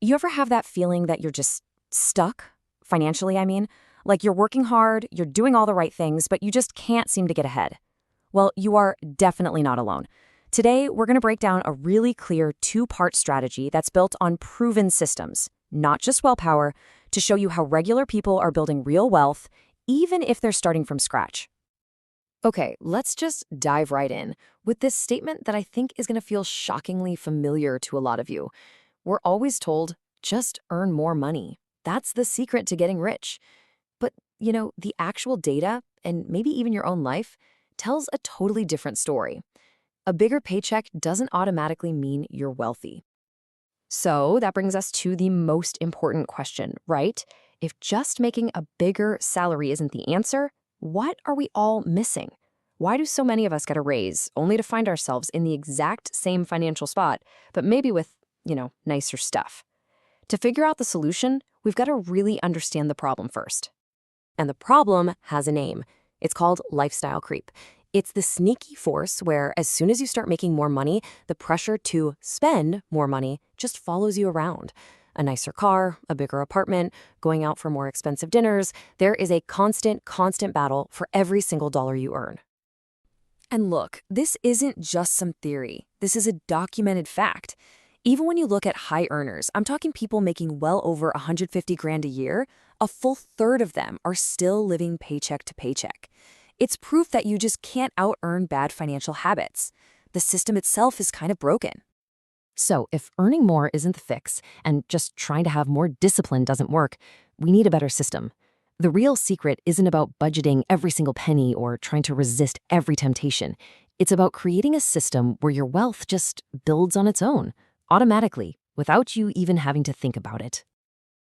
You ever have that feeling that you're just stuck, financially, I mean? Like you're working hard, you're doing all the right things, but you just can't seem to get ahead. Well, you are definitely not alone. Today, we're going to break down a really clear two-part strategy that's built on proven systems, not just willpower, to show you how regular people are building real wealth, even if they're starting from scratch. Okay, let's just dive right in with this statement that I think is going to feel shockingly familiar to a lot of you. We're always told, just earn more money. That's the secret to getting rich. But, the actual data, and maybe even your own life, tells a totally different story. A bigger paycheck doesn't automatically mean you're wealthy. So that brings us to the most important question, right? If just making a bigger salary isn't the answer, what are we all missing? Why do so many of us get a raise only to find ourselves in the exact same financial spot, but maybe with, nicer stuff? To figure out the solution, we've got to really understand the problem first. And the problem has a name. It's called lifestyle creep. It's the sneaky force where as soon as you start making more money, the pressure to spend more money just follows you around. A nicer car, a bigger apartment, going out for more expensive dinners, there is a constant battle for every single dollar you earn. And look, this isn't just some theory. This is a documented fact. Even when you look at high earners, I'm talking people making well over 150 grand a year, a full third of them are still living paycheck to paycheck. It's proof that you just can't out-earn bad financial habits. The system itself is kind of broken. So if earning more isn't the fix and just trying to have more discipline doesn't work, we need a better system. The real secret isn't about budgeting every single penny or trying to resist every temptation. It's about creating a system where your wealth just builds on its own, automatically, without you even having to think about it.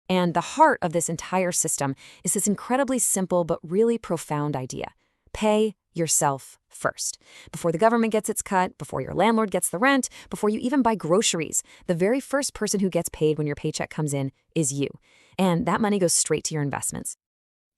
And the heart of this entire system is this incredibly simple but really profound idea. Pay yourself first. Before the government gets its cut, before your landlord gets the rent, before you even buy groceries, the very first person who gets paid when your paycheck comes in is you. And that money goes straight to your investments.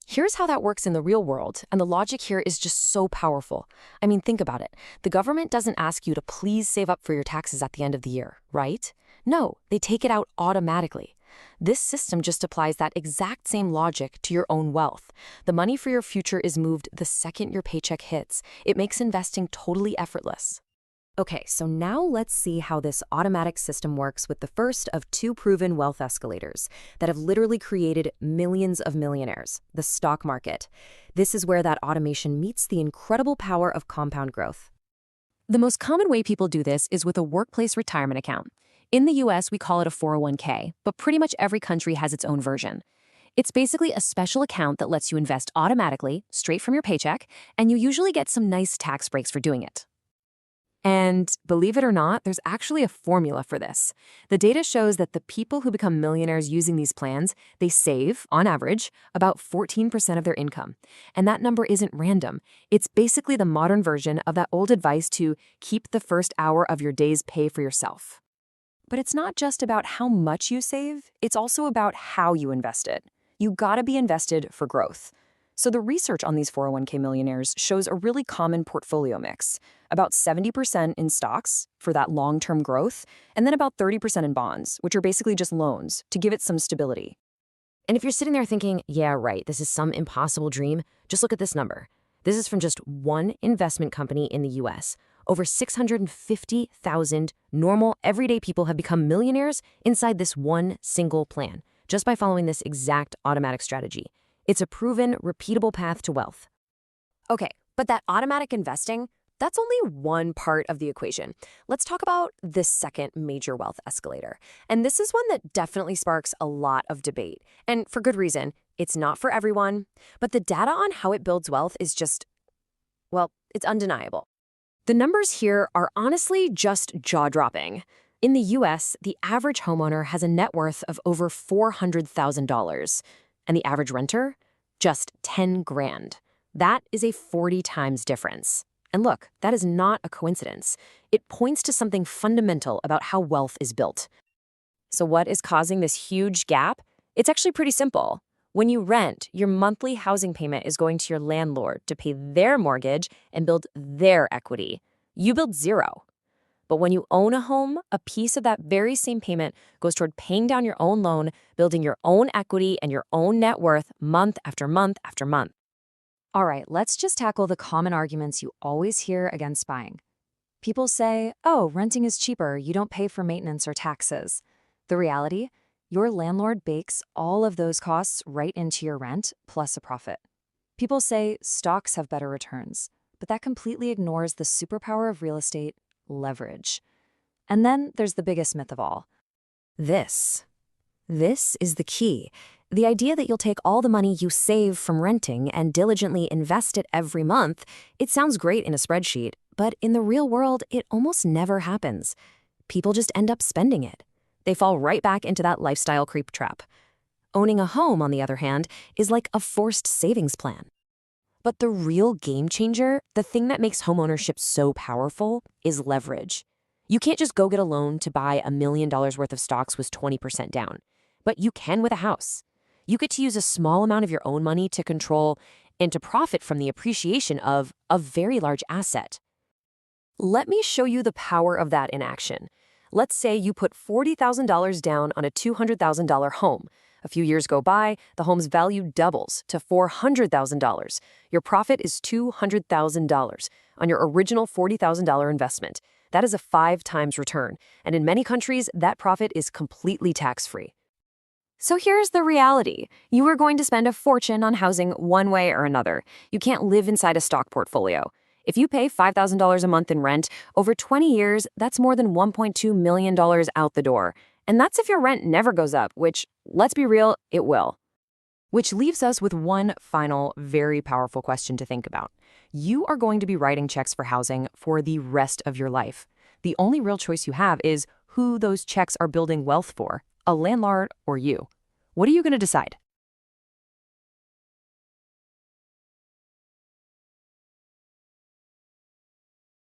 Here's how that works in the real world, and the logic here is just so powerful. I mean, think about it. The government doesn't ask you to please save up for your taxes at the end of the year, right? No, they take it out automatically. This system just applies that exact same logic to your own wealth. The money for your future is moved the second your paycheck hits. It makes investing totally effortless. Okay, so now let's see how this automatic system works with the first of two proven wealth escalators that have literally created millions of millionaires, the stock market. This is where that automation meets the incredible power of compound growth. The most common way people do this is with a workplace retirement account. In the US, we call it a 401k, but pretty much every country has its own version. It's basically a special account that lets you invest automatically, straight from your paycheck, and you usually get some nice tax breaks for doing it. And believe it or not, there's actually a formula for this. The data shows that the people who become millionaires using these plans, they save, on average, about 14% of their income. And that number isn't random. It's basically the modern version of that old advice to keep the first hour of your day's pay for yourself. But it's not just about how much you save, it's also about how you invest it. You gotta be invested for growth. So the research on these 401k millionaires shows a really common portfolio mix. About 70% in stocks for that long-term growth, and then about 30% in bonds, which are basically just loans, to give it some stability. And if you're sitting there thinking, yeah, right, this is some impossible dream, just look at this number. This is from just one investment company in the US. Over 650,000 normal, everyday people have become millionaires inside this one single plan, just by following this exact automatic strategy. It's a proven, repeatable path to wealth. Okay, but that automatic investing, that's only one part of the equation. Let's talk about the second major wealth escalator. And this is one that definitely sparks a lot of debate. And for good reason. It's not for everyone. But the data on how it builds wealth is just, well, it's undeniable. The numbers here are honestly just jaw-dropping. In the US, the average homeowner has a net worth of over $400,000. And the average renter? Just 10 grand. That is a 40 times difference. And look, that is not a coincidence. It points to something fundamental about how wealth is built. So what is causing this huge gap? It's actually pretty simple. When you rent, your monthly housing payment is going to your landlord to pay their mortgage and build their equity. You build zero. But when you own a home, a piece of that very same payment goes toward paying down your own loan, building your own equity and your own net worth month after month after month. All right, let's just tackle the common arguments you always hear against buying. People say, oh, renting is cheaper, you don't pay for maintenance or taxes. The reality? Your landlord bakes all of those costs right into your rent, plus a profit. People say stocks have better returns, but that completely ignores the superpower of real estate, leverage. And then there's the biggest myth of all. This is the key. The idea that you'll take all the money you save from renting and diligently invest it every month. It sounds great in a spreadsheet, but in the real world, it almost never happens. People just end up spending it. They fall right back into that lifestyle creep trap. Owning a home, on the other hand, is like a forced savings plan. But the real game changer, the thing that makes homeownership so powerful, is leverage. You can't just go get a loan to buy $1 million worth of stocks with 20% down. But you can with a house. You get to use a small amount of your own money to control and to profit from the appreciation of a very large asset. Let me show you the power of that in action. Let's say you put $40,000 down on a $200,000 home. A few years go by, the home's value doubles to $400,000. Your profit is $200,000 on your original $40,000 investment. That is a 5 times return, and in many countries, that profit is completely tax-free. So here's the reality. You are going to spend a fortune on housing one way or another. You can't live inside a stock portfolio. If you pay $5,000 a month in rent, over 20 years, that's more than $1.2 million out the door. And that's if your rent never goes up, which, let's be real, it will. Which leaves us with one final, very powerful question to think about. You are going to be writing checks for housing for the rest of your life. The only real choice you have is who those checks are building wealth for, a landlord or you. What are you going to decide?